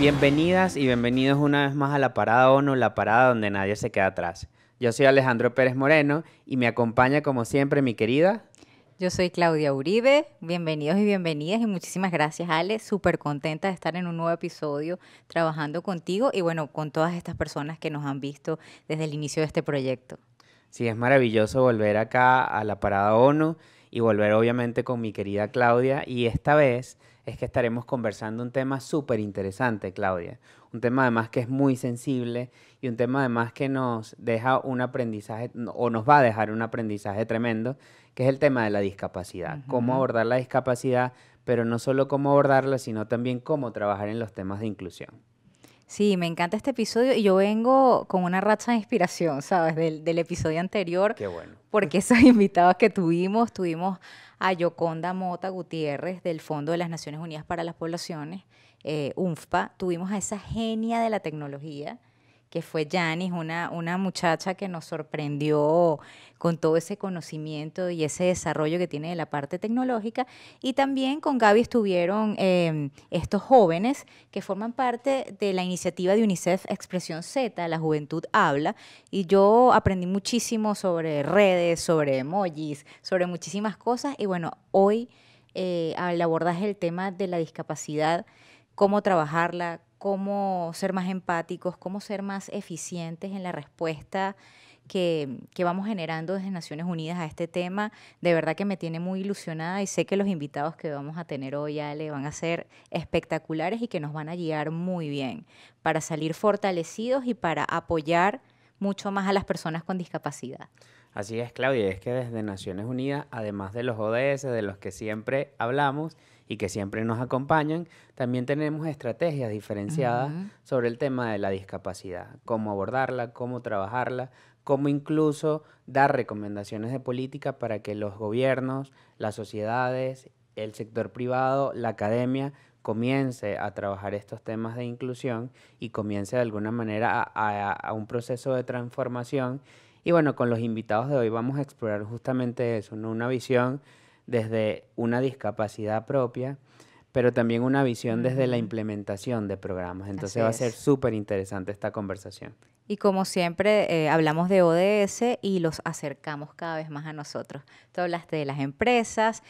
Bienvenidas y bienvenidos una vez más a la Parada ONU, la parada donde nadie se queda atrás. Yo soy Alejandro Pérez Moreno y me acompaña como siempre mi querida. Yo soy Claudia Uribe, bienvenidos y bienvenidas y muchísimas gracias Ale, súper contenta de estar en un nuevo episodio trabajando contigo y bueno, con todas estas personas que nos han visto desde el inicio de este proyecto. Sí, es maravilloso volver acá a la Parada ONU y volver obviamente con mi querida Claudia. Y esta vez es que estaremos conversando un tema súper interesante, Claudia. Un tema además que es muy sensible y un tema además que nos deja un aprendizaje o nos va a dejar un aprendizaje tremendo, que es el tema de la discapacidad. Cómo Ujú. abordar la discapacidad, pero no solo cómo abordarla, sino también cómo trabajar en los temas de inclusión. Sí, me encanta este episodio y yo vengo con una racha de inspiración, ¿sabes? Del episodio anterior, Qué bueno. porque esos invitados que tuvimos a Yoconda Mota Gutiérrez del Fondo de las Naciones Unidas para las Poblaciones, UNFPA, tuvimos a esa genia de la tecnología, que fue Yanis, una muchacha que nos sorprendió con todo ese conocimiento y ese desarrollo que tiene de la parte tecnológica. Y también con Gaby estuvieron estos jóvenes que forman parte de la iniciativa de UNICEF Expresión Z, La Juventud Habla, y yo aprendí muchísimo sobre redes, sobre emojis, sobre muchísimas cosas. Y bueno, hoy al abordaje del tema de la discapacidad, cómo trabajarla, cómo ser más empáticos, cómo ser más eficientes en la respuesta que vamos generando desde Naciones Unidas a este tema. De verdad que me tiene muy ilusionada y sé que los invitados que vamos a tener hoy, Ale, van a ser espectaculares y que nos van a guiar muy bien para salir fortalecidos y para apoyar mucho más a las personas con discapacidad. Así es, Claudia, es que desde Naciones Unidas, además de los ODS, de los que siempre hablamos y que siempre nos acompañan, también tenemos estrategias diferenciadas Ujú. sobre el tema de la discapacidad, cómo abordarla, cómo trabajarla, cómo incluso dar recomendaciones de política para que los gobiernos, las sociedades, el sector privado, la academia comience a trabajar estos temas de inclusión y comience de alguna manera a un proceso de transformación. Y bueno, con los invitados de hoy vamos a explorar justamente eso, ¿no? Una visión desde una discapacidad propia, pero también una visión desde la Ujú. implementación de programas. Así Entonces va a ser es. súper interesante esta conversación. Y como siempre, hablamos de ODS y los acercamos cada vez más a nosotros. Tú hablaste de las empresas,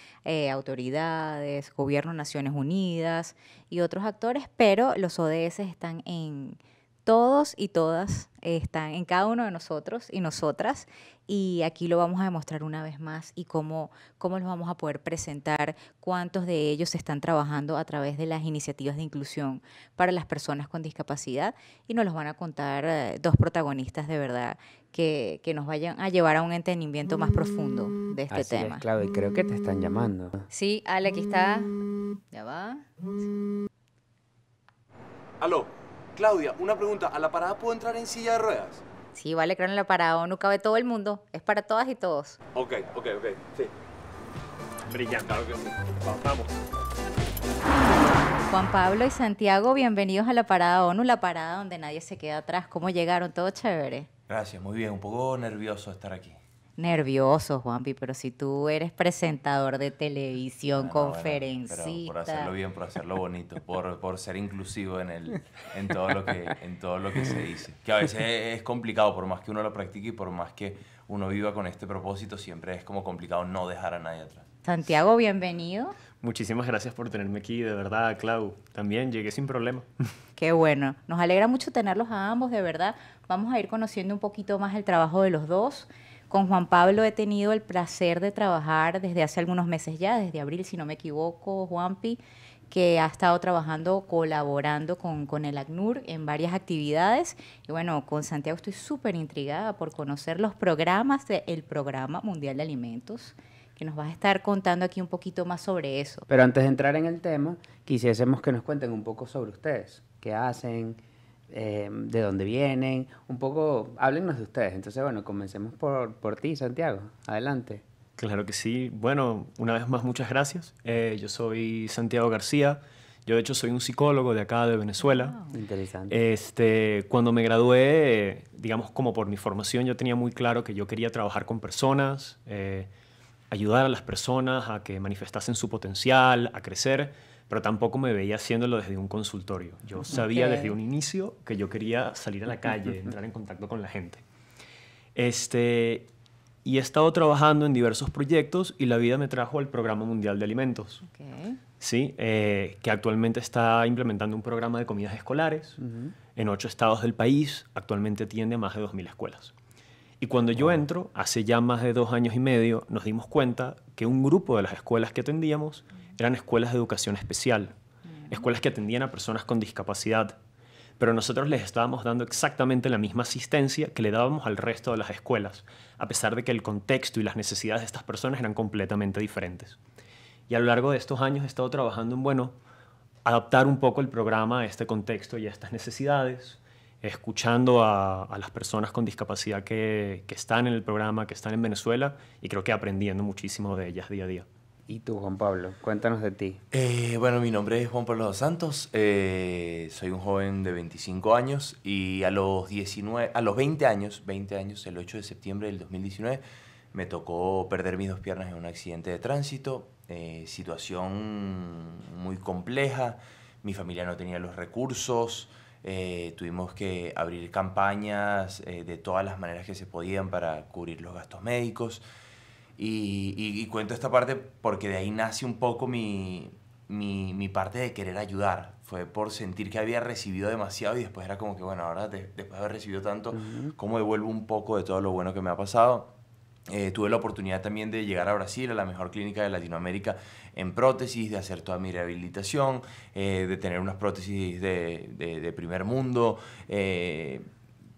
autoridades, Gobierno, Naciones Unidas y otros actores, pero los ODS están en todos y todas, están en cada uno de nosotros y nosotras. Y aquí lo vamos a demostrar una vez más y cómo los vamos a poder presentar, cuántos de ellos están trabajando a través de las iniciativas de inclusión para las personas con discapacidad y nos los van a contar dos protagonistas de verdad que nos vayan a llevar a un entendimiento más profundo de este Así es, tema. Claudia, y creo que te están llamando. Sí, Ale, aquí está. Ya va. Aló, Claudia, una pregunta. ¿A la parada puedo entrar en silla de ruedas? Sí, vale, creo en la parada no cabe todo el mundo. Es para todas y todos. Ok, sí. Brillante. Claro que sí. Vamos. Juan Pablo y Santiago, bienvenidos a la parada ONU, la parada donde nadie se queda atrás. ¿Cómo llegaron? ¿Todo chévere? Gracias, muy bien. Un poco nervioso estar aquí. Nervioso, Juanpi, pero si tú eres presentador de televisión, Bueno, pero por hacerlo conferencista. bien, por hacerlo bonito, por ser inclusivo en todo lo que se dice. Que a veces es complicado, por más que uno lo practique y por más que uno viva con este propósito, siempre es como complicado no dejar a nadie atrás. Santiago, bienvenido. Muchísimas gracias por tenerme aquí, de verdad, Clau. También llegué sin problema. Qué bueno. Nos alegra mucho tenerlos a ambos, de verdad. Vamos a ir conociendo un poquito más el trabajo de los dos. Con Juan Pablo he tenido el placer de trabajar desde hace algunos meses ya, desde abril, si no me equivoco, Juanpi, que ha estado trabajando, colaborando con el ACNUR en varias actividades. Y bueno, con Santiago estoy súper intrigada por conocer los programas del Programa Mundial de Alimentos, que nos vas a estar contando aquí un poquito más sobre eso. Pero antes de entrar en el tema, quisiésemos que nos cuenten un poco sobre ustedes, qué hacen, de dónde vienen, un poco, háblennos de ustedes. Entonces, bueno, comencemos por ti, Santiago. Adelante. Claro que sí. Bueno, una vez más, muchas gracias. Yo soy Santiago García. Yo, de hecho, soy un psicólogo de acá de Venezuela. Wow. Interesante. Cuando me gradué, digamos, como por mi formación, yo tenía muy claro que yo quería trabajar con personas, ayudar a las personas a que manifestasen su potencial, a crecer, pero tampoco me veía haciéndolo desde un consultorio. Yo sabía Ok. desde un inicio que yo quería salir a la calle, entrar en contacto con la gente. Y he estado trabajando en diversos proyectos y la vida me trajo al Programa Mundial de Alimentos, Ok. ¿sí? Que actualmente está implementando un programa de comidas escolares en 8 estados del país. Actualmente atiende a más de 2.000 escuelas. Y cuando yo entro, hace ya más de 2 años y medio, nos dimos cuenta que un grupo de las escuelas que atendíamos eran escuelas de educación especial, escuelas que atendían a personas con discapacidad, pero nosotros les estábamos dando exactamente la misma asistencia que le dábamos al resto de las escuelas, a pesar de que el contexto y las necesidades de estas personas eran completamente diferentes. Y a lo largo de estos años he estado trabajando en, bueno, adaptar un poco el programa a este contexto y a estas necesidades, escuchando a las personas con discapacidad que están en el programa, que están en Venezuela, y creo que aprendiendo muchísimo de ellas día a día. ¿Y tú, Juan Pablo? Cuéntanos de ti. Bueno, mi nombre es Juan Pablo dos Santos, soy un joven de 25 años y a los 20 años, el 8 de septiembre del 2019, me tocó perder mis 2 piernas en un accidente de tránsito, situación muy compleja, mi familia no tenía los recursos, tuvimos que abrir campañas de todas las maneras que se podían para cubrir los gastos médicos. Y cuento esta parte porque de ahí nace un poco mi parte de querer ayudar. Fue por sentir que había recibido demasiado y después era como que, bueno, ahora después de haber recibido tanto, ¿cómo devuelvo un poco de todo lo bueno que me ha pasado? Tuve la oportunidad también de llegar a Brasil, a la mejor clínica de Latinoamérica en prótesis, de hacer toda mi rehabilitación, de tener unas prótesis de primer mundo.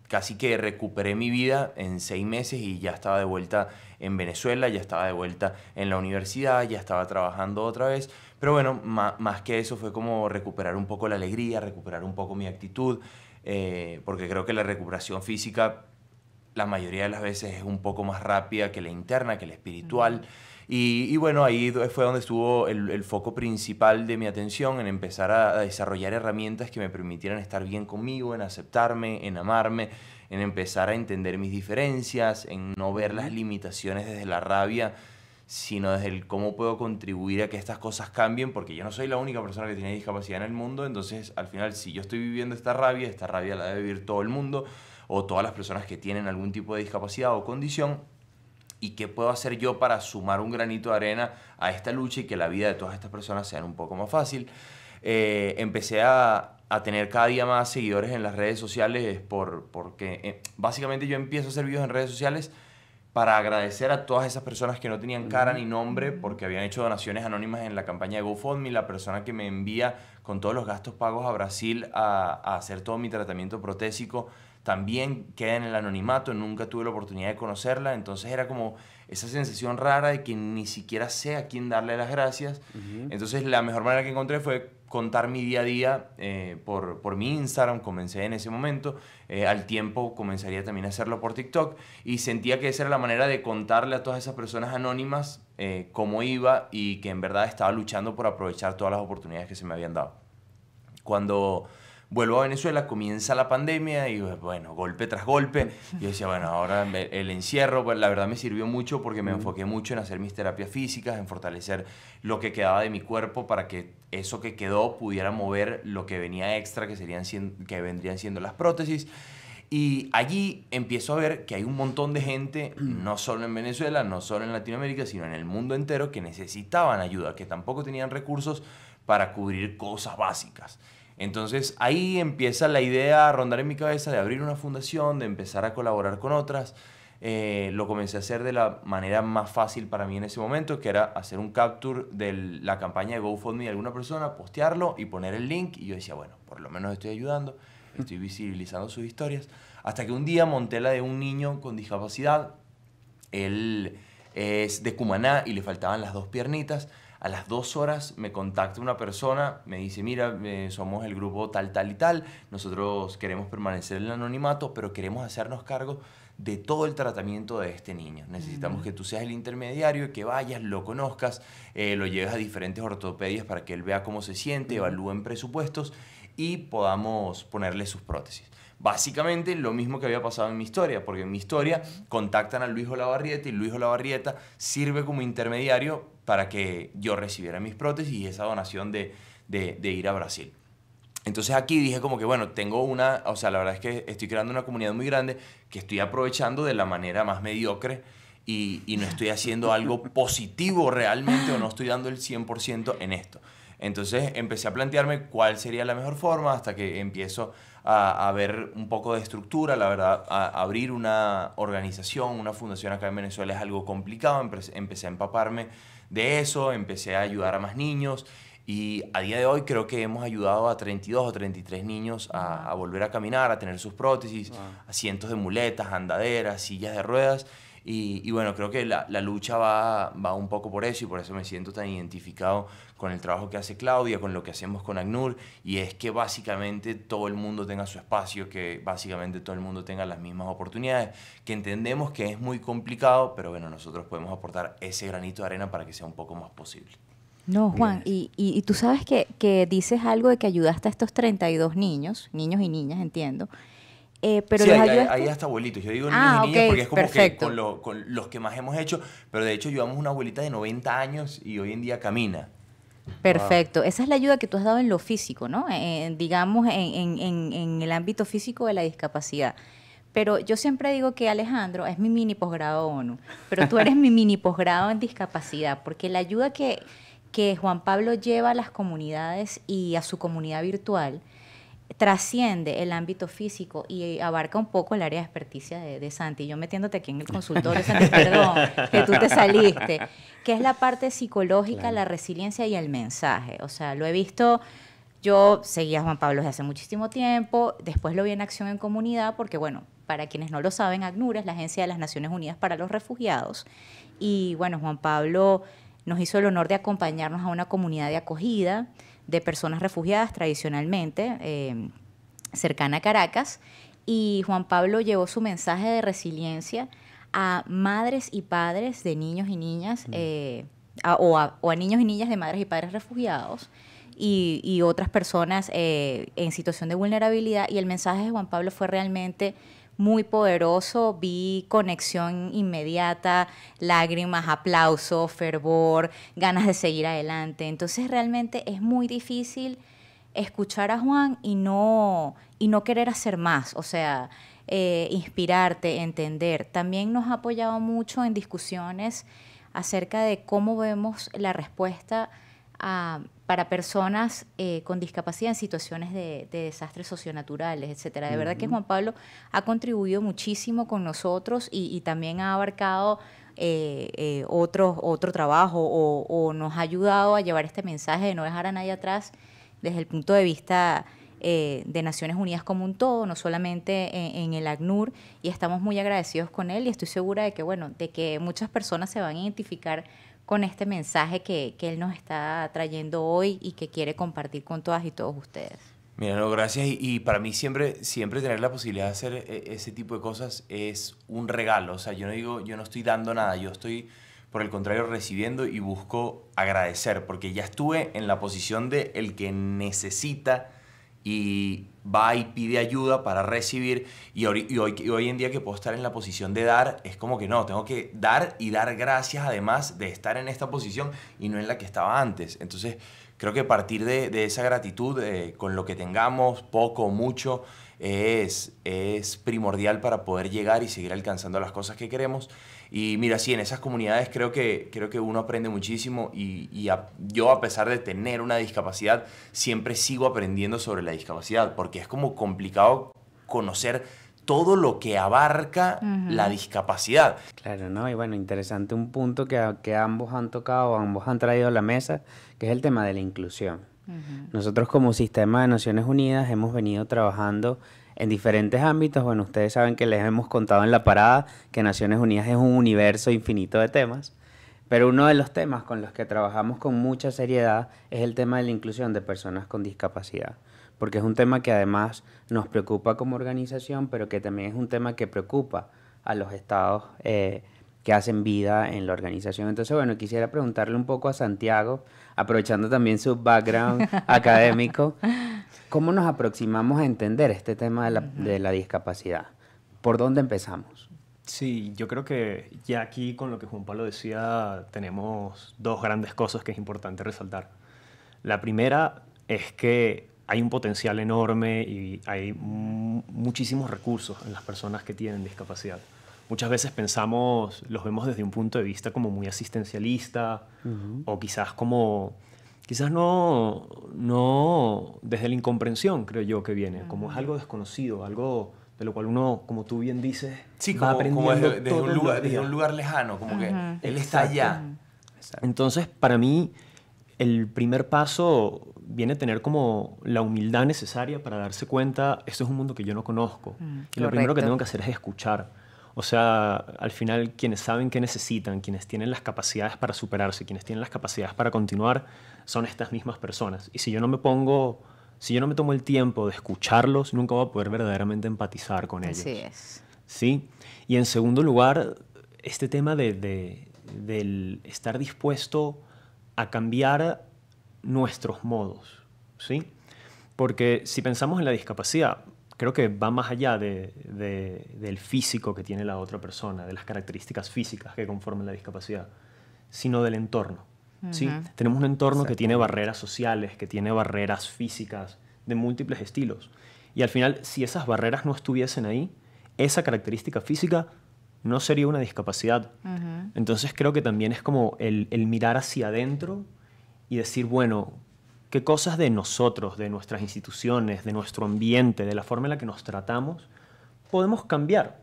Casi que recuperé mi vida en 6 meses y ya estaba de vuelta en Venezuela, ya estaba de vuelta en la universidad, ya estaba trabajando otra vez. Pero bueno, más que eso fue como recuperar un poco la alegría, recuperar un poco mi actitud, porque creo que la recuperación física la mayoría de las veces es un poco más rápida que la interna, que la espiritual. Y bueno, ahí fue donde estuvo el foco principal de mi atención, en empezar a desarrollar herramientas que me permitieran estar bien conmigo, en aceptarme, en amarme, en empezar a entender mis diferencias, en no ver las limitaciones desde la rabia, sino desde el cómo puedo contribuir a que estas cosas cambien, porque yo no soy la única persona que tiene discapacidad en el mundo. Entonces al final, si yo estoy viviendo esta rabia la debe vivir todo el mundo, o todas las personas que tienen algún tipo de discapacidad o condición. ¿Y qué puedo hacer yo para sumar un granito de arena a esta lucha y que la vida de todas estas personas sea un poco más fácil? Empecé a tener cada día más seguidores en las redes sociales porque básicamente yo empiezo a hacer videos en redes sociales para agradecer a todas esas personas que no tenían cara ni nombre porque habían hecho donaciones anónimas en la campaña de GoFundMe. La persona que me envía con todos los gastos pagos a Brasil a hacer todo mi tratamiento protésico también queda en el anonimato, nunca tuve la oportunidad de conocerla. Entonces era como esa sensación rara de que ni siquiera sé a quién darle las gracias. Entonces la mejor manera que encontré fue contar mi día a día por mi Instagram. Comencé en ese momento, al tiempo comenzaría también a hacerlo por TikTok, y sentía que esa era la manera de contarle a todas esas personas anónimas cómo iba y que en verdad estaba luchando por aprovechar todas las oportunidades que se me habían dado. Cuando vuelvo a Venezuela, comienza la pandemia y bueno, golpe tras golpe. Yo decía, bueno, ahora el encierro, pues la verdad me sirvió mucho porque me enfoqué mucho en hacer mis terapias físicas, en fortalecer lo que quedaba de mi cuerpo para que eso que quedó pudiera mover lo que venía extra, que vendrían siendo las prótesis. Y allí empiezo a ver que hay un montón de gente, no solo en Venezuela, no solo en Latinoamérica, sino en el mundo entero, que necesitaban ayuda, que tampoco tenían recursos para cubrir cosas básicas. Entonces ahí empieza la idea a rondar en mi cabeza de abrir una fundación, de empezar a colaborar con otras. Lo comencé a hacer de la manera más fácil para mí en ese momento, que era hacer un capture de la campaña de GoFundMe de alguna persona, postearlo y poner el link. Y yo decía, bueno, por lo menos estoy ayudando, estoy visibilizando sus historias. Hasta que un día monté la de un niño con discapacidad. Él es de Cumaná y le faltaban las 2 piernitas. A las 2 horas me contacta una persona, me dice, mira, somos el grupo tal, tal y tal, nosotros queremos permanecer en el anonimato, pero queremos hacernos cargo de todo el tratamiento de este niño. Necesitamos que tú seas el intermediario, que vayas, lo conozcas, lo lleves a diferentes ortopedias para que él vea cómo se siente, evalúen presupuestos y podamos ponerle sus prótesis. Básicamente lo mismo que había pasado en mi historia, porque en mi historia contactan a Luis Olavarrieta y Luis Olavarrieta sirve como intermediario para que yo recibiera mis prótesis y esa donación de de ir a Brasil. Entonces aquí dije como que, bueno, o sea, la verdad es que estoy creando una comunidad muy grande que estoy aprovechando de la manera más mediocre y no estoy haciendo algo positivo realmente o no estoy dando el 100% en esto. Entonces empecé a plantearme cuál sería la mejor forma hasta que empiezo a ver un poco de estructura. La verdad, abrir una organización, una fundación acá en Venezuela es algo complicado. Empecé a empaparme de eso, empecé a ayudar a más niños y a día de hoy creo que hemos ayudado a 32 o 33 niños a volver a caminar, a tener sus prótesis, a cientos de muletas, andaderas, sillas de ruedas. Y bueno, creo que la lucha va un poco por eso y por eso me siento tan identificado con el trabajo que hace Claudia, con lo que hacemos con ACNUR, y es que básicamente todo el mundo tenga su espacio, que básicamente todo el mundo tenga las mismas oportunidades, que entendemos que es muy complicado, pero bueno, nosotros podemos aportar ese granito de arena para que sea un poco más posible. No, Juan, y tú sabes que dices algo de que ayudaste a estos 32 niños y niñas, entiendo. Pero sí, los hay hasta abuelitos. Yo digo niños y niñas ok, porque es como perfecto. que con los que más hemos hecho, pero de hecho llevamos una abuelita de 90 años y hoy en día camina. Perfecto. Esa es la ayuda que tú has dado en lo físico, ¿no? Digamos, en el ámbito físico de la discapacidad. Pero yo siempre digo que Alejandro es mi mini posgrado ONU, pero tú eres mi mini posgrado en discapacidad, porque la ayuda que Juan Pablo lleva a las comunidades y a su comunidad virtual trasciende el ámbito físico y abarca un poco el área de experticia de Santi. Yo metiéndote aquí en el consultorio, Santi, perdón, que tú te saliste, que es la parte psicológica, claro, la resiliencia y el mensaje. O sea, lo he visto, yo seguía a Juan Pablo desde hace muchísimo tiempo, después lo vi en acción en comunidad, porque bueno, para quienes no lo saben, ACNUR es la Agencia de las Naciones Unidas para los Refugiados, y bueno, Juan Pablo nos hizo el honor de acompañarnos a una comunidad de acogida de personas refugiadas tradicionalmente, cercana a Caracas, y Juan Pablo llevó su mensaje de resiliencia a madres y padres de niños y niñas, o a niños y niñas de madres y padres refugiados, y otras personas en situación de vulnerabilidad, y el mensaje de Juan Pablo fue realmente muy poderoso. Vi conexión inmediata, lágrimas, aplauso, fervor, ganas de seguir adelante. Entonces realmente es muy difícil escuchar a Juan y no querer hacer más, o sea, inspirarte, entender. También nos ha apoyado mucho en discusiones acerca de cómo vemos la respuesta para personas con discapacidad en situaciones de desastres socionaturales, etcétera. De verdad que Juan Pablo ha contribuido muchísimo con nosotros y también ha abarcado otro trabajo o nos ha ayudado a llevar este mensaje de no dejar a nadie atrás desde el punto de vista de Naciones Unidas como un todo, no solamente en el ACNUR, y estamos muy agradecidos con él y estoy segura de que, bueno, de que muchas personas se van a identificar con este mensaje que él nos está trayendo hoy y que quiere compartir con todas y todos ustedes. Mira, no, gracias. Y para mí siempre tener la posibilidad de hacer ese tipo de cosas es un regalo. O sea, yo no estoy dando nada, yo estoy, por el contrario, recibiendo y busco agradecer, porque ya estuve en la posición de el que necesita y va y pide ayuda para recibir, y hoy en día que puedo estar en la posición de dar, es como que no, tengo que dar y dar gracias además de estar en esta posición y no en la que estaba antes. Entonces creo que partir de esa gratitud con lo que tengamos, poco o mucho, es primordial para poder llegar y seguir alcanzando las cosas que queremos. Y mira, sí, en esas comunidades creo que uno aprende muchísimo yo, a pesar de tener una discapacidad, siempre sigo aprendiendo sobre la discapacidad, porque es como complicado conocer todo lo que abarca la discapacidad. Claro, ¿no? Y bueno, interesante un punto que ambos han tocado, ambos han traído a la mesa, que es el tema de la inclusión. Nosotros como Sistema de Naciones Unidas hemos venido trabajando en diferentes ámbitos. Bueno, ustedes saben que les hemos contado en la parada que Naciones Unidas es un universo infinito de temas, pero uno de los temas con los que trabajamos con mucha seriedad es el tema de la inclusión de personas con discapacidad, porque es un tema que además nos preocupa como organización, pero que también es un tema que preocupa a los estados que hacen vida en la organización. Entonces, bueno, quisiera preguntarle un poco a Santiago, aprovechando también su background académico, ¿cómo nos aproximamos a entender este tema de la discapacidad? ¿Por dónde empezamos? Sí, yo creo que ya aquí con lo que Juan Pablo decía tenemos dos grandes cosas que es importante resaltar. La primera, es que hay un potencial enorme y hay muchísimos recursos en las personas que tienen discapacidad. Muchas veces los vemos desde un punto de vista como muy asistencialista o quizás no desde la incomprensión, creo yo, que viene, como es algo desconocido, algo de lo cual uno, como tú bien dices, Sí, va aprendiendo como desde todos un los lugar, días. desde un lugar lejano, como que él está allá. Entonces, para mí, el primer paso viene a tener como la humildad necesaria para darse cuenta, esto es un mundo que yo no conozco. Y lo primero que tengo que hacer es escuchar. O sea, al final, quienes saben qué necesitan, quienes tienen las capacidades para superarse, quienes tienen las capacidades para continuar, son estas mismas personas. Y si yo no me tomo el tiempo de escucharlos, nunca voy a poder verdaderamente empatizar con ellos. Así es. ¿Sí? Y en segundo lugar, este tema del estar dispuesto a cambiar nuestros modos, ¿sí? Porque si pensamos en la discapacidad, creo que va más allá del físico que tiene la otra persona, de las características físicas que conforman la discapacidad, sino del entorno, ¿sí? Tenemos un entorno que tiene barreras sociales, que tiene barreras físicas de múltiples estilos. Y al final, si esas barreras no estuviesen ahí, esa característica física no sería una discapacidad. Entonces creo que también es como el mirar hacia adentro y decir, bueno, ¿qué cosas de nosotros, de nuestras instituciones, de nuestro ambiente, de la forma en la que nos tratamos, podemos cambiar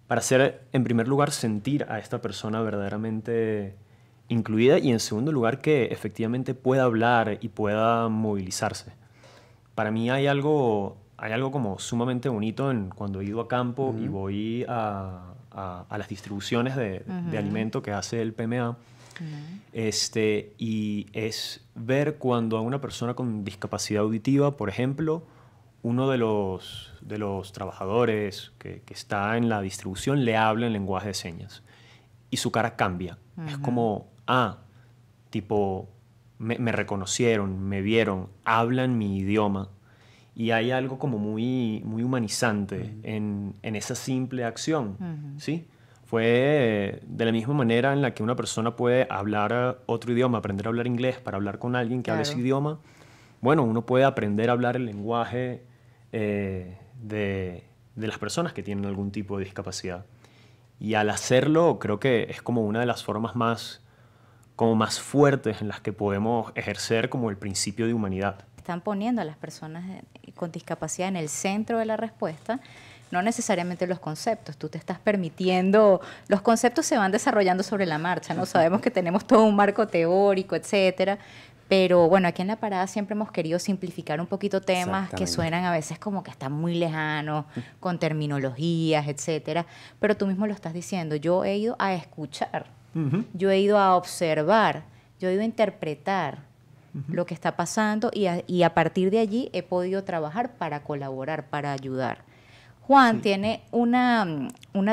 para hacer, en primer lugar, sentir a esta persona verdaderamente incluida y, en segundo lugar, que efectivamente pueda hablar y pueda movilizarse? Para mí hay algo como sumamente bonito cuando he ido a campo y voy a las distribuciones de alimento que hace el PMA. Y es ver cuando a una persona con discapacidad auditiva, por ejemplo, uno de los trabajadores que está en la distribución le habla en lenguaje de señas y su cara cambia. Es como, tipo, me reconocieron, me vieron, hablan mi idioma. Y hay algo como muy, muy humanizante en esa simple acción, ¿sí? Fue de la misma manera en la que una persona puede hablar otro idioma, aprender a hablar inglés para hablar con alguien que hable ese idioma. Bueno, uno puede aprender a hablar el lenguaje de las personas que tienen algún tipo de discapacidad. Y al hacerlo, creo que es como una de las formas más fuertes en las que podemos ejercer como el principio de humanidad. Están poniendo a las personas con discapacidad en el centro de la respuesta, no necesariamente los conceptos. Tú te estás permitiendo, los conceptos se van desarrollando sobre la marcha, ¿no? Sabemos que tenemos todo un marco teórico, etcétera, pero bueno, aquí en La Parada siempre hemos querido simplificar un poquito temas que suenan a veces como que están muy lejanos, con terminologías, etcétera, pero tú mismo lo estás diciendo, yo he ido a escuchar, yo he ido a observar, yo he ido a interpretar lo que está pasando y a partir de allí he podido trabajar para colaborar, para ayudar. Juan tiene una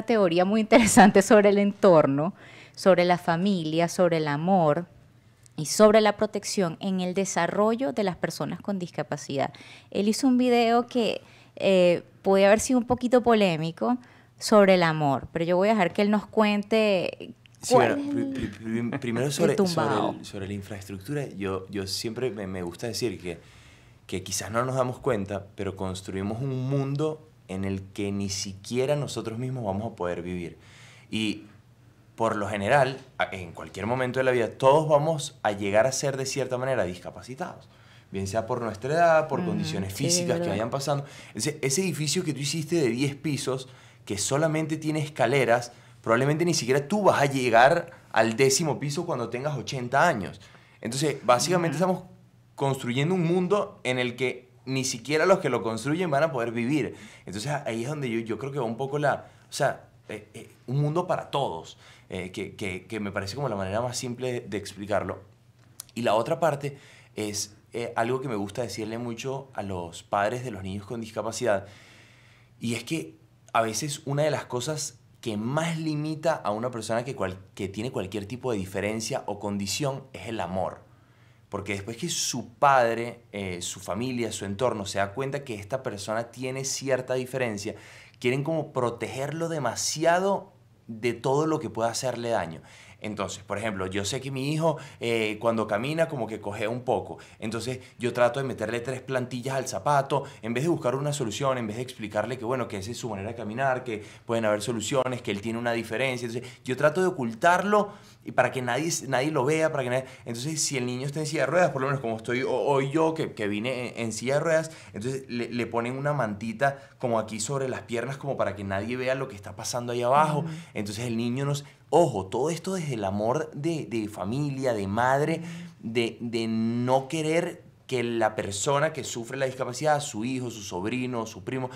teoría muy interesante sobre el entorno, sobre la familia, sobre el amor y sobre la protección en el desarrollo de las personas con discapacidad. Él hizo un video que puede haber sido un poquito polémico sobre el amor, pero yo voy a dejar que él nos cuente. Sí, bueno, primero sobre la infraestructura, yo siempre me gusta decir que quizás no nos damos cuenta, pero construimos un mundo en el que ni siquiera nosotros mismos vamos a poder vivir. Y por lo general, en cualquier momento de la vida, todos vamos a llegar a ser de cierta manera discapacitados. Bien sea por nuestra edad, por condiciones físicas que vayan pasando. Ese edificio que tú hiciste de 10 pisos, que solamente tiene escaleras, probablemente ni siquiera tú vas a llegar al 10º piso cuando tengas 80 años. Entonces, básicamente estamos construyendo un mundo en el que ni siquiera los que lo construyen van a poder vivir. Entonces, ahí es donde yo creo que va un poco un mundo para todos, que me parece como la manera más simple de explicarlo. Y la otra parte es algo que me gusta decirle mucho a los padres de los niños con discapacidad, y es que a veces una de las cosas que más limita a una persona que tiene cualquier tipo de diferencia o condición es el amor. Porque después que su padre, su familia, su entorno se da cuenta que esta persona tiene cierta diferencia, quieren como protegerlo demasiado de todo lo que pueda hacerle daño. Entonces, por ejemplo, yo sé que mi hijo cuando camina como que cojea un poco. Entonces, yo trato de meterle 3 plantillas al zapato, en vez de buscar una solución, en vez de explicarle que, bueno, que esa es su manera de caminar, que pueden haber soluciones, que él tiene una diferencia. Entonces, yo trato de ocultarlo y para que nadie lo vea, para que nadie... Entonces, si el niño está en silla de ruedas, por lo menos como estoy hoy yo, que vine en silla de ruedas, entonces le ponen una mantita como aquí sobre las piernas, como para que nadie vea lo que está pasando ahí abajo. Entonces, el niño nos... Ojo, todo esto desde el amor de familia, de madre, de no querer que la persona que sufre la discapacidad, su hijo, su sobrino, su primo,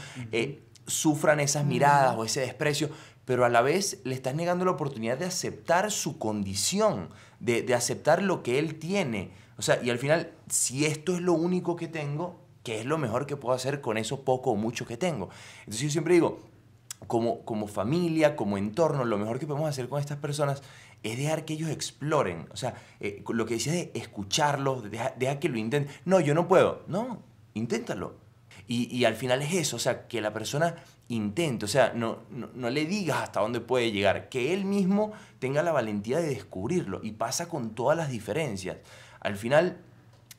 sufran esas miradas o ese desprecio, pero a la vez le estás negando la oportunidad de aceptar su condición, de aceptar lo que él tiene. O sea, y al final, si esto es lo único que tengo, ¿qué es lo mejor que puedo hacer con eso poco o mucho que tengo? Entonces yo siempre digo, como familia, como entorno, lo mejor que podemos hacer con estas personas es dejar que ellos exploren. O sea, lo que decías de escucharlos, deja que lo intenten. No, yo no puedo. No, inténtalo. Y al final es eso, o sea, que la persona intente, o sea, no le digas hasta dónde puede llegar, que él mismo tenga la valentía de descubrirlo. Y pasa con todas las diferencias. Al final,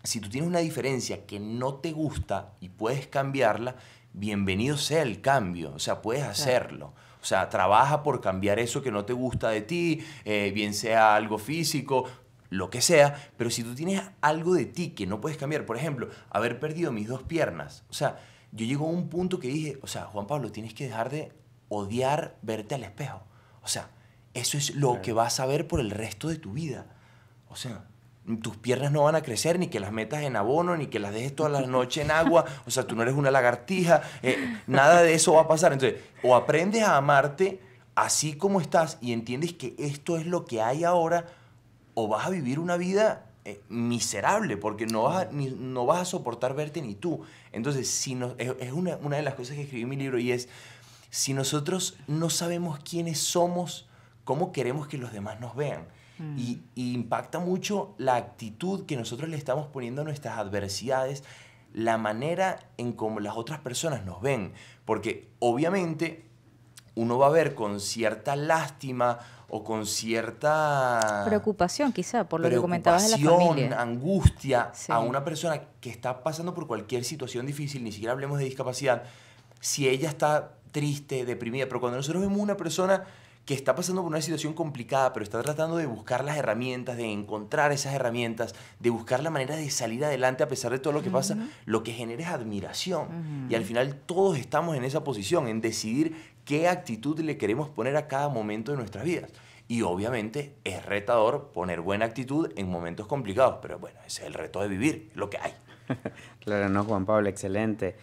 si tú tienes una diferencia que no te gusta y puedes cambiarla, bienvenido sea el cambio, o sea, puedes hacerlo. O sea, trabaja por cambiar eso que no te gusta de ti, bien sea algo físico, lo que sea, pero si tú tienes algo de ti que no puedes cambiar, por ejemplo, haber perdido mis 2 piernas, o sea, yo llego a un punto que dije, o sea, Juan Pablo, tienes que dejar de odiar verte al espejo. O sea, eso es lo que vas a ver por el resto de tu vida. O sea, tus piernas no van a crecer, ni que las metas en abono, ni que las dejes toda la noche en agua. O sea, tú no eres una lagartija. Nada de eso va a pasar. Entonces, o aprendes a amarte así como estás y entiendes que esto es lo que hay ahora, o vas a vivir una vida miserable, porque no vas a soportar verte ni tú. Entonces, es una de las cosas que escribí en mi libro, y es, si nosotros no sabemos quiénes somos, ¿cómo queremos que los demás nos vean? Y impacta mucho la actitud que nosotros le estamos poniendo a nuestras adversidades, la manera en cómo las otras personas nos ven. Porque obviamente uno va a ver con cierta lástima o con cierta... preocupación, quizá, por lo que comentabas de la familia. Angustia a una persona que está pasando por cualquier situación difícil, ni siquiera hablemos de discapacidad, si ella está triste, deprimida. Pero cuando nosotros vemos una persona que está pasando por una situación complicada, pero está tratando de buscar las herramientas, de encontrar esas herramientas, de buscar la manera de salir adelante a pesar de todo lo que pasa, lo que genera es admiración. Y al final todos estamos en esa posición, en decidir qué actitud le queremos poner a cada momento de nuestras vidas. Y obviamente es retador poner buena actitud en momentos complicados, pero bueno, ese es el reto de vivir, lo que hay. Claro, no, Juan Pablo, excelente.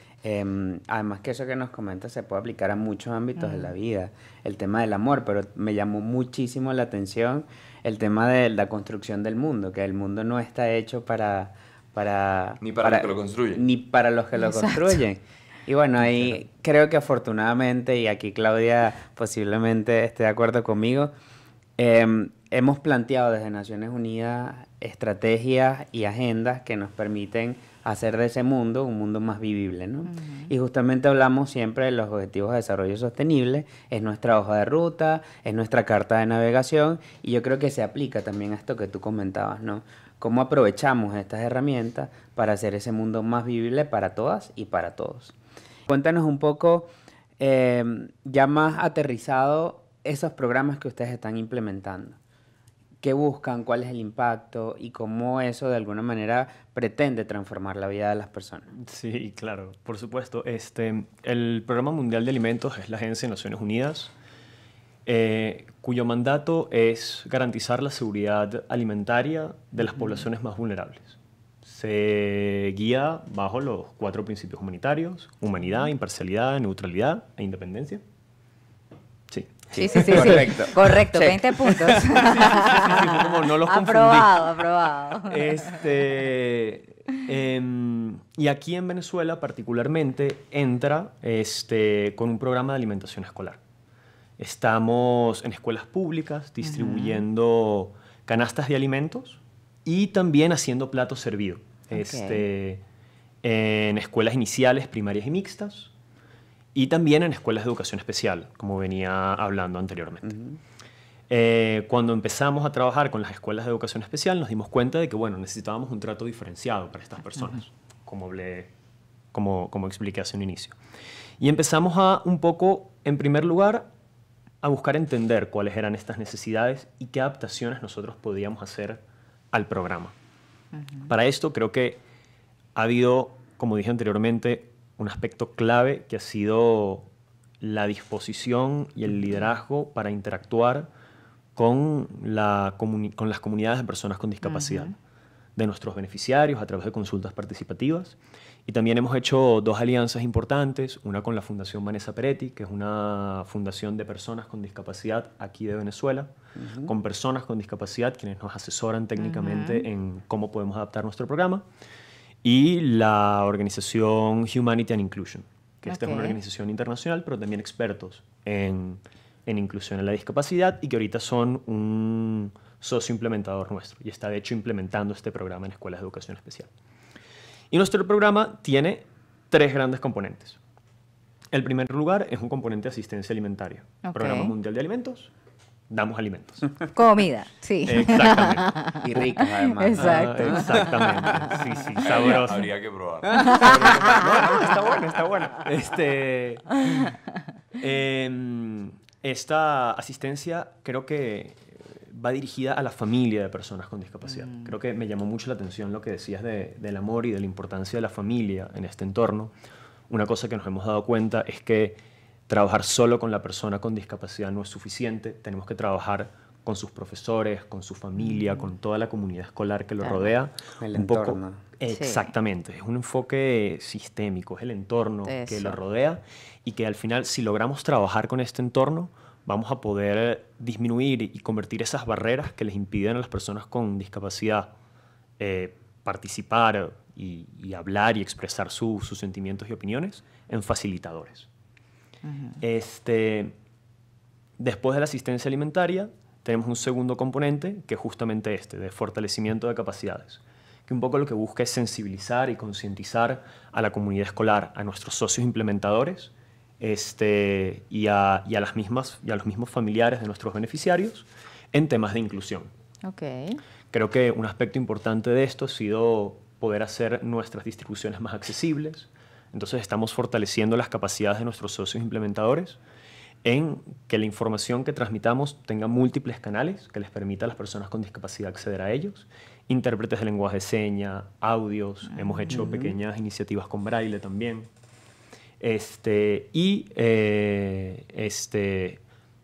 Además que eso que nos comentas se puede aplicar a muchos ámbitos de la vida. El tema del amor, pero me llamó muchísimo la atención el tema de la construcción del mundo, que el mundo no está hecho ni para los que lo construyen. Ni para los que lo construyen. Y bueno, ahí creo que afortunadamente, y aquí Claudia posiblemente esté de acuerdo conmigo, hemos planteado desde Naciones Unidas estrategias y agendas que nos permiten hacer de ese mundo un mundo más vivible, ¿no? Y justamente hablamos siempre de los Objetivos de Desarrollo Sostenible, es nuestra hoja de ruta, es nuestra carta de navegación, y yo creo que se aplica también a esto que tú comentabas, ¿no? Cómo aprovechamos estas herramientas para hacer ese mundo más vivible para todas y para todos. Cuéntanos un poco, ya más aterrizado, esos programas que ustedes están implementando. ¿Qué buscan? ¿Cuál es el impacto? ¿Y cómo eso de alguna manera pretende transformar la vida de las personas? Sí, claro, por supuesto. El Programa Mundial de Alimentos es la agencia de Naciones Unidas, cuyo mandato es garantizar la seguridad alimentaria de las poblaciones más vulnerables. Se guía bajo los 4 principios humanitarios: humanidad, imparcialidad, neutralidad e independencia. Sí. Correcto. Correcto, 20 puntos. Como no los confundí. Aprobado. Y aquí en Venezuela particularmente entra con un programa de alimentación escolar. Estamos en escuelas públicas distribuyendo canastas de alimentos y también haciendo platos servidos. En escuelas iniciales, primarias y mixtas. Y también en escuelas de educación especial, como venía hablando anteriormente. Cuando empezamos a trabajar con las escuelas de educación especial, nos dimos cuenta de que, bueno, necesitábamos un trato diferenciado para estas personas, como expliqué hace un inicio. Y empezamos a un poco, en primer lugar, a buscar entender cuáles eran estas necesidades y qué adaptaciones nosotros podíamos hacer al programa. Para esto creo que ha habido, como dije anteriormente, un aspecto clave que ha sido la disposición y el liderazgo para interactuar con las comunidades de personas con discapacidad, de nuestros beneficiarios a través de consultas participativas. Y también hemos hecho 2 alianzas importantes, una con la Fundación Vanessa Peretti, que es una fundación de personas con discapacidad aquí de Venezuela, con personas con discapacidad quienes nos asesoran técnicamente en cómo podemos adaptar nuestro programa, y la organización Humanity and Inclusion, que esta es una organización internacional, pero también expertos en inclusión en la discapacidad y que ahorita son un socio implementador nuestro y está de hecho implementando este programa en escuelas de educación especial. Y nuestro programa tiene 3 grandes componentes. El primer lugar es un componente de asistencia alimentaria. Programa Mundial de Alimentos, damos alimentos. Comida, sí. Exactamente. Y ricos además. Exacto. Exactamente. Sí, sí, sabroso. Habría que probar. No, está bueno. Esta asistencia creo que va dirigida a la familia de personas con discapacidad. Creo que me llamó mucho la atención lo que decías del amor y de la importancia de la familia en este entorno. Una cosa que nos hemos dado cuenta es que trabajar solo con la persona con discapacidad no es suficiente. Tenemos que trabajar con sus profesores, con su familia, con toda la comunidad escolar que lo rodea. El entorno. Exactamente. Es un enfoque sistémico, es el entorno que lo rodea y que al final, si logramos trabajar con este entorno, vamos a poder disminuir y convertir esas barreras que les impiden a las personas con discapacidad participar y hablar y expresar sus sentimientos y opiniones en facilitadores. Después de la asistencia alimentaria, tenemos un segundo componente que es justamente de fortalecimiento de capacidades, que un poco lo que busca es sensibilizar y concientizar a la comunidad escolar, a nuestros socios implementadores, y a los mismos familiares de nuestros beneficiarios en temas de inclusión. Creo que un aspecto importante de esto ha sido poder hacer nuestras distribuciones más accesibles. Entonces estamos fortaleciendo las capacidades de nuestros socios implementadores en que la información que transmitamos tenga múltiples canales que les permita a las personas con discapacidad acceder a ellos, intérpretes de lenguaje de señas, audios, hemos hecho pequeñas iniciativas con braille también.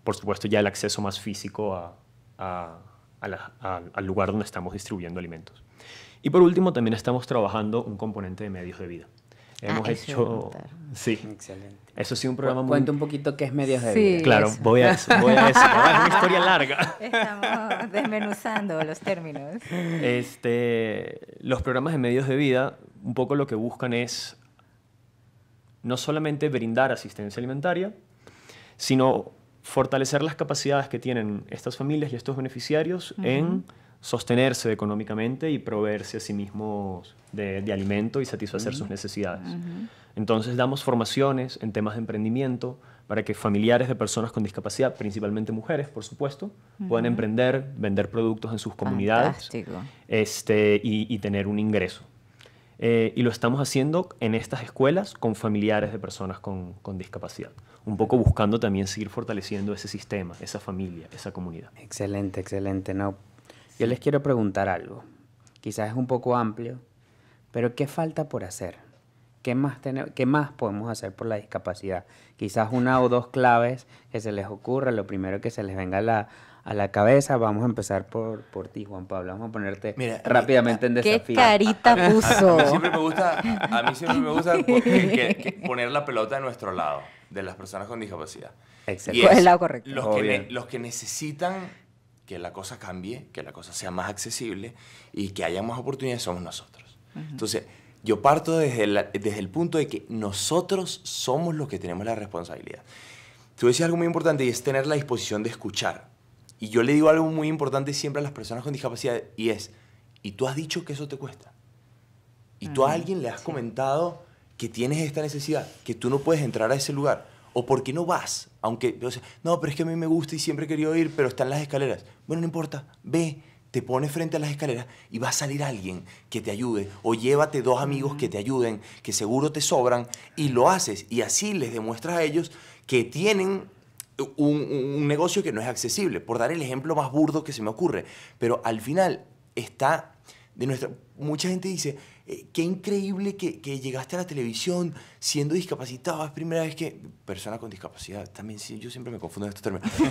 Por supuesto, ya el acceso más físico al lugar donde estamos distribuyendo alimentos. Y por último, también estamos trabajando un componente de medios de vida. Hemos hecho... Sí. Excelente. Eso sí, un programa muy... Cuenta un poquito qué es medios de vida. Claro, eso. voy a eso. Es una historia larga. Estamos desmenuzando los términos. Los programas de medios de vida, un poco lo que buscan es no solamente brindar asistencia alimentaria, sino fortalecer las capacidades que tienen estas familias y estos beneficiarios en sostenerse económicamente y proveerse a sí mismos de alimento y satisfacer sus necesidades. Entonces damos formaciones en temas de emprendimiento para que familiares de personas con discapacidad, principalmente mujeres, por supuesto, puedan emprender, vender productos en sus comunidades y tener un ingreso. Y lo estamos haciendo en estas escuelas con familiares de personas con discapacidad. Un poco buscando también seguir fortaleciendo ese sistema, esa familia, esa comunidad. Excelente, excelente. No, yo les quiero preguntar algo. Quizás es un poco amplio, pero ¿qué falta por hacer? ¿Qué más podemos hacer por la discapacidad? Quizás 1 o 2 claves que se les ocurra, lo primero que se les venga a la cabeza. Vamos a empezar por ti, Juan Pablo. Vamos a ponerte rápidamente en desafío. ¿Qué carita puso? A mí siempre me gusta poner la pelota de nuestro lado, de las personas con discapacidad. Excelente. ¿Cuál es el lado correcto? Los que necesitan que la cosa cambie, que la cosa sea más accesible y que haya más oportunidades somos nosotros. Entonces, yo parto desde el punto de que nosotros somos los que tenemos la responsabilidad. Tú decías algo muy importante y es tener la disposición de escuchar. Y yo le digo algo muy importante siempre a las personas con discapacidad y es, ¿y tú has dicho que eso te cuesta? ¿Y tú a alguien le has comentado que tienes esta necesidad, que tú no puedes entrar a ese lugar? ¿O por qué no vas? Aunque, o sea, no, pero es que a mí me gusta y siempre he querido ir, pero están las escaleras. Bueno, no importa, ve, te pones frente a las escaleras y va a salir alguien que te ayude. O llévate 2 amigos que te ayuden, que seguro te sobran, y lo haces. Y así les demuestras a ellos que tienen un negocio que no es accesible. Por dar el ejemplo más burdo que se me ocurre. Pero al final está de nuestra... Mucha gente dice, qué increíble que llegaste a la televisión siendo discapacitado. Es primera vez que... Persona con discapacidad. También sí, yo siempre me confundo en estos términos. Pero,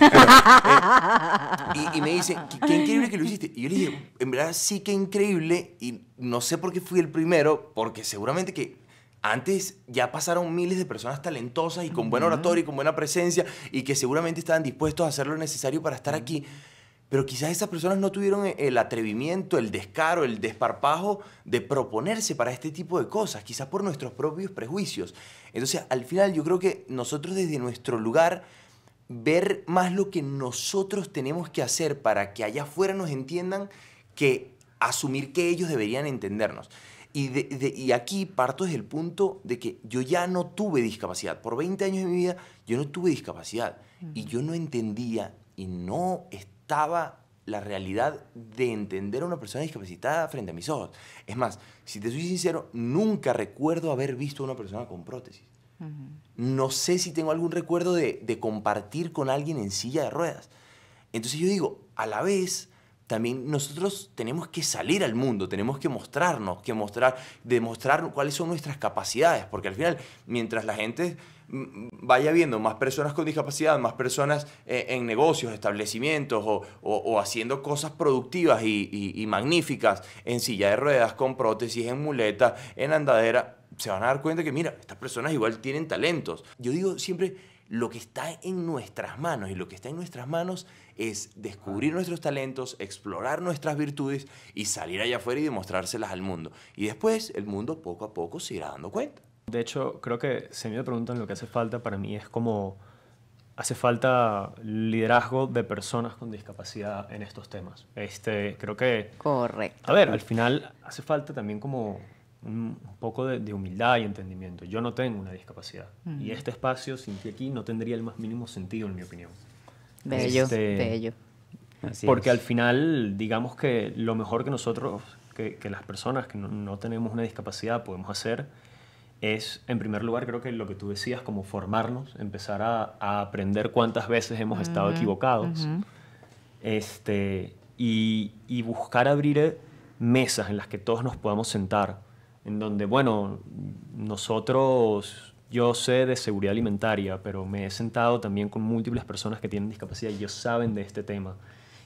y me dicen, qué increíble que lo hiciste. Y yo le dije, en verdad sí que increíble. Y no sé por qué fui el primero, porque seguramente que antes ya pasaron miles de personas talentosas y con buen oratorio y con buena presencia y que seguramente estaban dispuestos a hacer lo necesario para estar aquí. Pero quizás esas personas no tuvieron el atrevimiento, el descaro, el desparpajo de proponerse para este tipo de cosas, quizás por nuestros propios prejuicios. Entonces, al final yo creo que nosotros desde nuestro lugar, ver más lo que nosotros tenemos que hacer para que allá afuera nos entiendan que asumir que ellos deberían entendernos. Y aquí parto desde el punto de que yo ya no tuve discapacidad. Por 20 años de mi vida yo no tuve discapacidad. Y yo no entendía y no estaba la realidad de entender a una persona discapacitada frente a mis ojos. Es más, si te soy sincero, nunca recuerdo haber visto a una persona con prótesis. No sé si tengo algún recuerdo de compartir con alguien en silla de ruedas. Entonces yo digo, a la vez, también nosotros tenemos que salir al mundo, tenemos que mostrarnos, demostrar cuáles son nuestras capacidades, porque al final, mientras la gente vaya viendo más personas con discapacidad, más personas en negocios, establecimientos o haciendo cosas productivas y magníficas en silla de ruedas, con prótesis, en muleta, en andadera, se van a dar cuenta que, mira, estas personas igual tienen talentos. Yo digo siempre, lo que está en nuestras manos, y lo que está en nuestras manos es descubrir nuestros talentos, explorar nuestras virtudes y salir allá afuera y demostrárselas al mundo. Y después el mundo poco a poco se irá dando cuenta. De hecho, creo que si me preguntan lo que hace falta, para mí es como hace falta liderazgo de personas con discapacidad en estos temas. Creo que... Correcto. A ver, al final hace falta también como un poco de humildad y entendimiento. Yo no tengo una discapacidad. Y este espacio, sin ti aquí, no tendría el más mínimo sentido, en mi opinión. Bello, bello. Así Porque es. al final, digamos que lo mejor que nosotros, que las personas que no tenemos una discapacidad podemos hacer es, en primer lugar, creo que lo que tú decías, como formarnos, empezar a aprender cuántas veces hemos estado equivocados, y buscar abrir mesas en las que todos nos podamos sentar, en donde, bueno, yo sé de seguridad alimentaria, pero me he sentado también con múltiples personas que tienen discapacidad y ellos saben de este tema.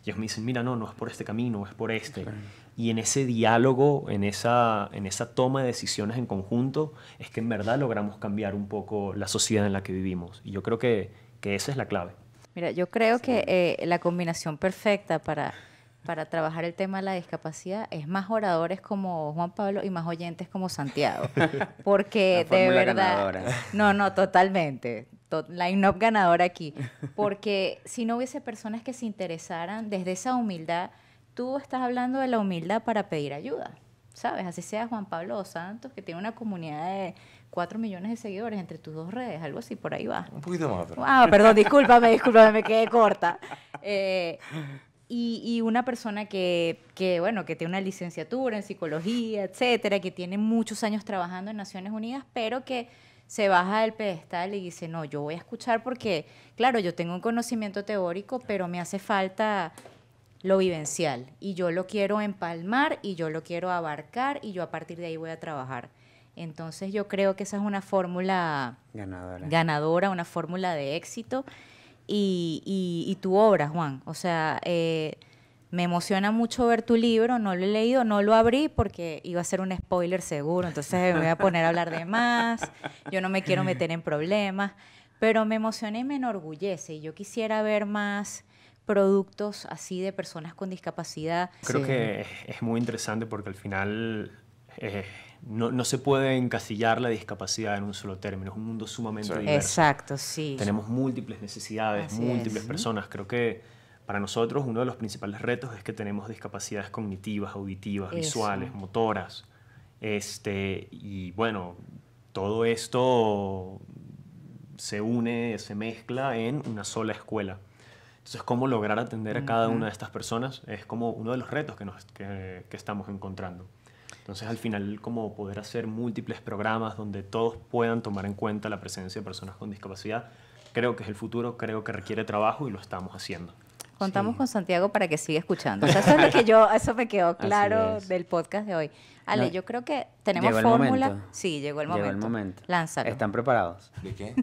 Ellos me dicen, mira, no es por este camino, es por este. Okay. Y en ese diálogo, en esa toma de decisiones en conjunto, es que en verdad logramos cambiar un poco la sociedad en la que vivimos. Y yo creo que esa es la clave. Mira, yo creo que la combinación perfecta para trabajar el tema de la discapacidad es más oradores como Juan Pablo y más oyentes como Santiago. Porque de verdad... Ganadora. No, totalmente. Line-up ganadora aquí. Porque si no hubiese personas que se interesaran desde esa humildad, tú estás hablando de la humildad para pedir ayuda, ¿sabes? Así sea Juan Pablo dos Santos, que tiene una comunidad de 4 millones de seguidores entre tus 2 redes, algo así, por ahí va. Un poquito más, pero... Perdón, discúlpame, me quedé corta. Y una persona que tiene una licenciatura en psicología, etcétera, que tiene muchos años trabajando en Naciones Unidas, pero que se baja del pedestal y dice, no, yo voy a escuchar porque, claro, yo tengo un conocimiento teórico, pero me hace falta lo vivencial y yo lo quiero empalmar y yo lo quiero abarcar y yo a partir de ahí voy a trabajar. Entonces yo creo que esa es una fórmula ganadora, una fórmula de éxito. Y tu obra, Juan, o sea, me emociona mucho ver tu libro, no lo he leído, no lo abrí porque iba a ser un spoiler seguro, entonces me voy a poner a hablar de más, yo no me quiero meter en problemas, pero me emociona y me enorgullece, y yo quisiera ver más productos así de personas con discapacidad. Creo que es muy interesante porque al final no se puede encasillar la discapacidad en un solo término, es un mundo sumamente diverso. Exacto, sí. Tenemos múltiples necesidades, múltiples personas. Creo que para nosotros uno de los principales retos es que tenemos discapacidades cognitivas, auditivas, visuales, motoras. Y bueno, todo esto se une, se mezcla en una sola escuela. Entonces, cómo lograr atender a cada una de estas personas es como uno de los retos que estamos encontrando. Entonces, al final, como poder hacer múltiples programas donde todos puedan tomar en cuenta la presencia de personas con discapacidad, creo que es el futuro, creo que requiere trabajo y lo estamos haciendo. Contamos con Santiago para que siga escuchando. O sea, eso es lo que eso me quedó claro del podcast de hoy. Ale, yo creo que tenemos ¿Llegó el fórmula. momento? Sí, llegó el momento. Llegó el momento. Lánzalo. ¿Están preparados? ¿De qué?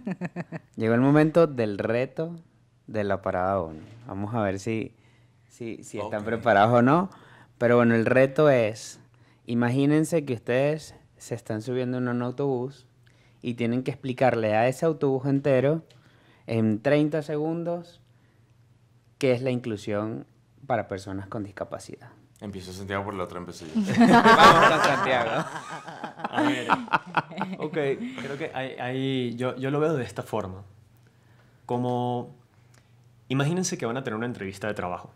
Llegó el momento del reto de la parada 1. Vamos a ver si están preparados o no. Pero bueno, el reto es, imagínense que ustedes se están subiendo en un autobús y tienen que explicarle a ese autobús entero en 30 segundos qué es la inclusión para personas con discapacidad. Empiezo Santiago, por la otra empecé yo. Vamos con Santiago. A ver, ok, creo que yo lo veo de esta forma. Como, imagínense que van a tener una entrevista de trabajo.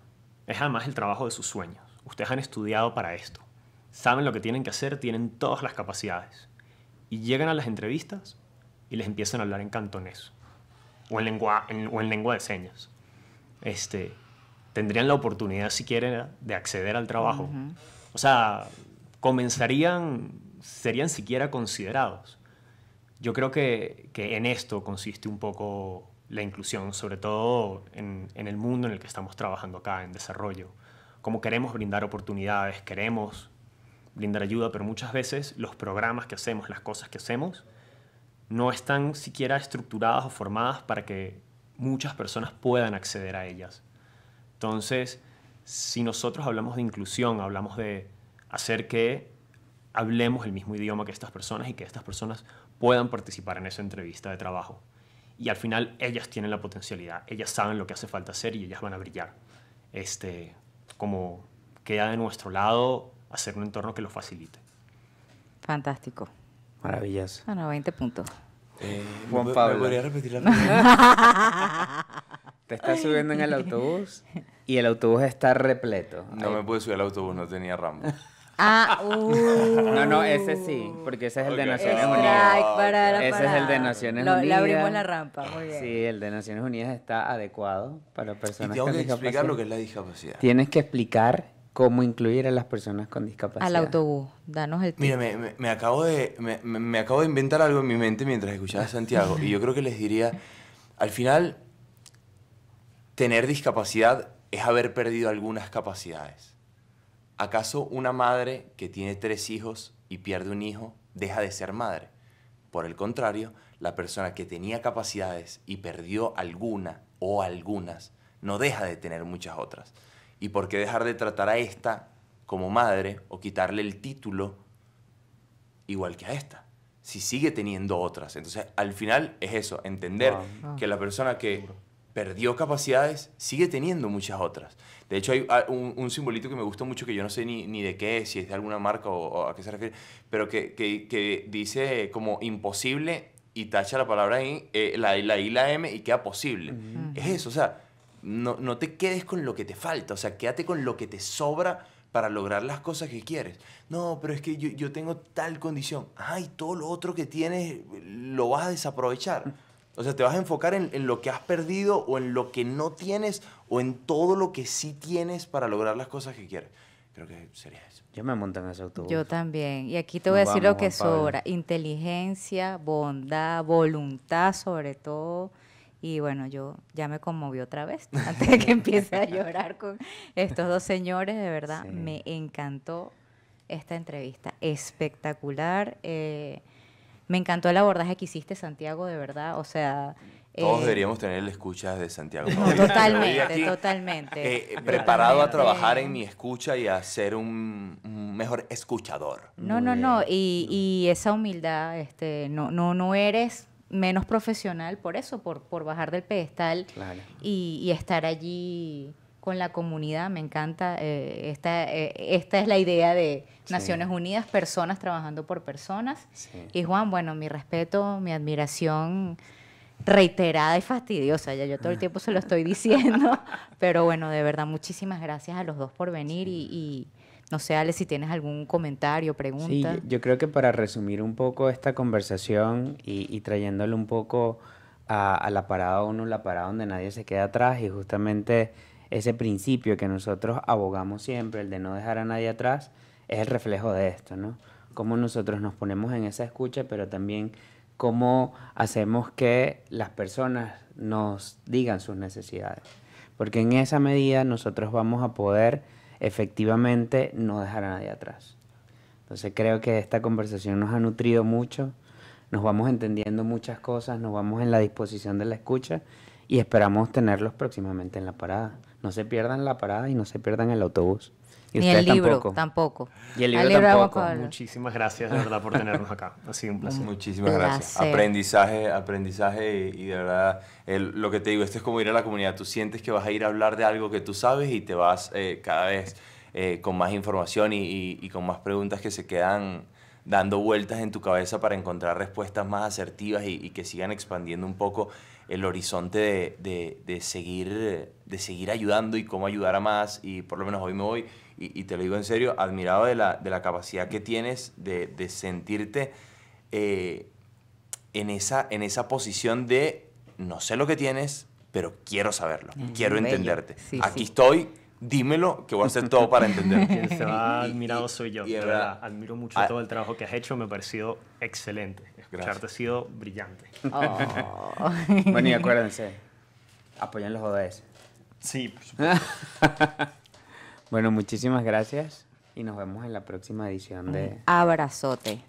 Es además el trabajo de sus sueños. Ustedes han estudiado para esto. Saben lo que tienen que hacer, tienen todas las capacidades. Y llegan a las entrevistas y les empiezan a hablar en cantonés. O en lengua de señas. Tendrían la oportunidad, si quieren, de acceder al trabajo. O sea, serían siquiera considerados. Yo creo que en esto consiste un poco la inclusión, sobre todo en el mundo en el que estamos trabajando acá, en desarrollo. Como queremos brindar oportunidades, queremos brindar ayuda, pero muchas veces los programas que hacemos, las cosas que hacemos, no están siquiera estructuradas o formadas para que muchas personas puedan acceder a ellas. Entonces, si nosotros hablamos de inclusión, hablamos de hacer que hablemos el mismo idioma que estas personas y que estas personas puedan participar en esa entrevista de trabajo. Y al final ellas tienen la potencialidad, ellas saben lo que hace falta hacer y ellas van a brillar. Como queda de nuestro lado hacer un entorno que lo facilite. Fantástico. Maravilloso. Bueno, 20 puntos. Juan Pablo. ¿Me podría repetir la pregunta? Te estás subiendo en el autobús y el autobús está repleto. No me pude subir al autobús, no tenía Rambo. No, ese sí, porque ese es el de Naciones Strike Unidas. para la Ese es el de parada. Naciones Le Unidas. abrimos la rampa, muy bien. Sí, el de Naciones Unidas está adecuado para Y personas tengo con que discapacidad. explicar lo que es la discapacidad. Tienes que explicar cómo incluir a las personas con discapacidad. Al autobús, danos el tip. Mira, me acabo de inventar algo en mi mente mientras escuchaba a Santiago. Y yo creo que les diría, al final, tener discapacidad es haber perdido algunas capacidades. ¿Acaso una madre que tiene 3 hijos y pierde un hijo deja de ser madre? Por el contrario, la persona que tenía capacidades y perdió alguna o algunas no deja de tener muchas otras. ¿Y por qué dejar de tratar a esta como madre o quitarle el título igual que a esta? Si sigue teniendo otras. Entonces, al final es eso, entender que la persona que perdió capacidades sigue teniendo muchas otras. De hecho, hay un simbolito que me gusta mucho, que yo no sé ni de qué es, si es de alguna marca o a qué se refiere, pero que dice como imposible y tacha la palabra ahí, la I y la M y queda posible. Es eso, o sea, no te quedes con lo que te falta, o sea, quédate con lo que te sobra para lograr las cosas que quieres. No, pero es que yo tengo tal condición. Ay, todo lo otro que tienes lo vas a desaprovechar. O sea, te vas a enfocar en lo que has perdido o en lo que no tienes o en todo lo que sí tienes para lograr las cosas que quieres. Creo que sería eso. Yo me monto en ese autobús. Yo también. Y aquí te voy a decir lo que sobra. Inteligencia, bondad, voluntad sobre todo. Y bueno, yo ya me conmoví otra vez antes de que empiece a llorar con estos 2 señores. De verdad, me encantó esta entrevista. Espectacular. Me encantó el abordaje que hiciste, Santiago, de verdad. O sea... Todos deberíamos tener el escucha de Santiago. Totalmente. Preparado a trabajar en mi escucha y a ser un mejor escuchador. No. Y esa humildad, no eres menos profesional por eso, por bajar del pedestal. Claro. Y estar allí con la comunidad. Me encanta. Esta es la idea de Naciones Unidas, personas trabajando por personas. Sí. Y Juan, bueno, mi respeto, mi admiración reiterada y fastidiosa, ya yo todo el tiempo se lo estoy diciendo, pero bueno, de verdad, muchísimas gracias a los 2 por venir y no sé, Ale, si tienes algún comentario, pregunta. Sí, yo creo que para resumir un poco esta conversación y trayéndole un poco a la parada 1, la parada donde nadie se queda atrás, y justamente ese principio que nosotros abogamos siempre, el de no dejar a nadie atrás, es el reflejo de esto, ¿no? Cómo nosotros nos ponemos en esa escucha, pero también cómo hacemos que las personas nos digan sus necesidades. Porque en esa medida nosotros vamos a poder efectivamente no dejar a nadie atrás. Entonces creo que esta conversación nos ha nutrido mucho, nos vamos entendiendo muchas cosas, nos vamos en la disposición de la escucha y esperamos tenerlos próximamente en la parada. No se pierdan la parada y no se pierdan el autobús. Y Ni el ustedes libro tampoco. tampoco. Y el Al libro vamos tampoco. a hablar. Muchísimas gracias, de verdad, por tenernos acá. Ha sido un placer. Muchísimas gracias. Placer. Aprendizaje y de verdad, lo que te digo, esto es como ir a la comunidad. Tú sientes que vas a ir a hablar de algo que tú sabes y te vas cada vez con más información y con más preguntas que se quedan dando vueltas en tu cabeza para encontrar respuestas más asertivas y que sigan expandiendo un poco el horizonte de seguir ayudando y cómo ayudar a más. Y por lo menos hoy me voy, y te lo digo en serio, admirado de la capacidad que tienes de sentirte en esa posición de no sé lo que tienes, pero quiero saberlo, quiero bello. entenderte. Sí, Aquí sí. estoy, dímelo, que voy a hacer todo para entenderte. Quien se va admirado soy yo. y De de verdad, verdad, admiro mucho todo el trabajo que has hecho. Me ha parecido excelente. Escucharte ha sido brillante. Oh. Bueno, y acuérdense, apoyen los ODS. Sí, por supuesto. Bueno, muchísimas gracias y nos vemos en la próxima edición de... Abrazote.